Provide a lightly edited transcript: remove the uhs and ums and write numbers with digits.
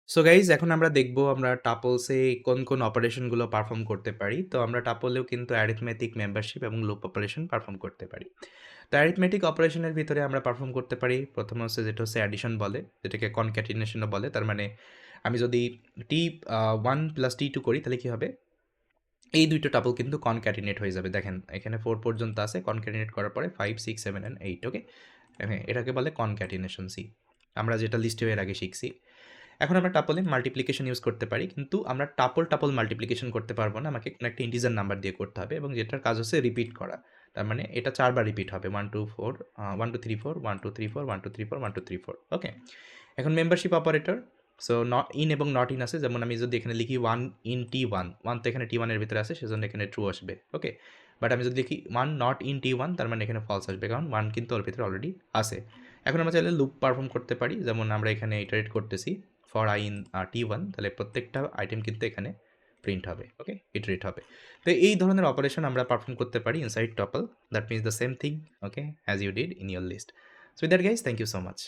So guys এখন আমরা দেখব আমরা টাপলসে কোন অপারেশনগুলো পারফর্ম করতে পারি। তো আমরা টাপলেও কিন্তু অ্যারিথমেটিক, মেম্বারশিপ এবং লুপ অপারেশন পারফর্ম করতে পারি। তো অ্যারিথমেটিক অপারেশনের ভিতরে আমরা পারফর্ম করতে পারি প্রথমে হচ্ছে যেটা হচ্ছে অ্যাডিশন বলে, যেটাকে কনক্যাটিনেশনও বলে। তার মানে আমি যদি টি 1 প্লাস টি 2 করি তাহলে কী হবে, এই দুইটা টাপল কিন্তু কনক্যাটিনেট হয়ে যাবে। দেখেন এখানে 4 পর্যন্ত আছে, কনক্যাটিনেট করার পরে 5 6 7 অ্যান্ড 8। ওকে, হ্যাঁ, এটাকে বলে কনক্যাটিনেশন সি, আমরা যেটা লিস্টে এর আগে শিখছি। এখন আমরা টাপলে মাল্টিপ্লিকেশন ইউজ করতে পারি, কিন্তু আমরা টাপল মাল্টিপ্লিকেশন করতে পারবো না, আমাকে কোনো একটা ইন্টিজার নাম্বার দিয়ে করতে হবে এবং যেটার কাজ হচ্ছে রিপিট করা। তার মানে এটা 4 বার রিপিট হবে, 1 2 4 1 2 3 4 1 2 3 4 1 2 3 4 1 2 3 4। ওকে, এখন membership operator. So not in এবং নট ইন আছে, যেমন আমি যদি এখানে লিখি 1 ইন T1, 1 তো এখানে T1 এর ভিতরে আছে সেজন্য এখানে ট্রু আসবে। ওকে, বাট আমি যদি লিখি 1 নট ইন T1 তার মানে এখানে ফলস আসবে, কারণ 1 কিন্তু ওর ভিতরে অলরেডি আছে। এখন আমরা চাইলে লুপ পারফর্ম করতে পারি, যেমন আমরা এখানে ইটারেট করতেছি ফর আই ইন T1, তাহলে প্রত্যেকটা আইটেম কিন্তু এখানে প্রিন্ট হবে। ওকে, ইটারেট হবে। তো এই ধরনের অপারেশন আমরা পারফর্ম করতে পারি inside tuple. That means the same thing, okay, as you did in your list. So that guys, thank you so much.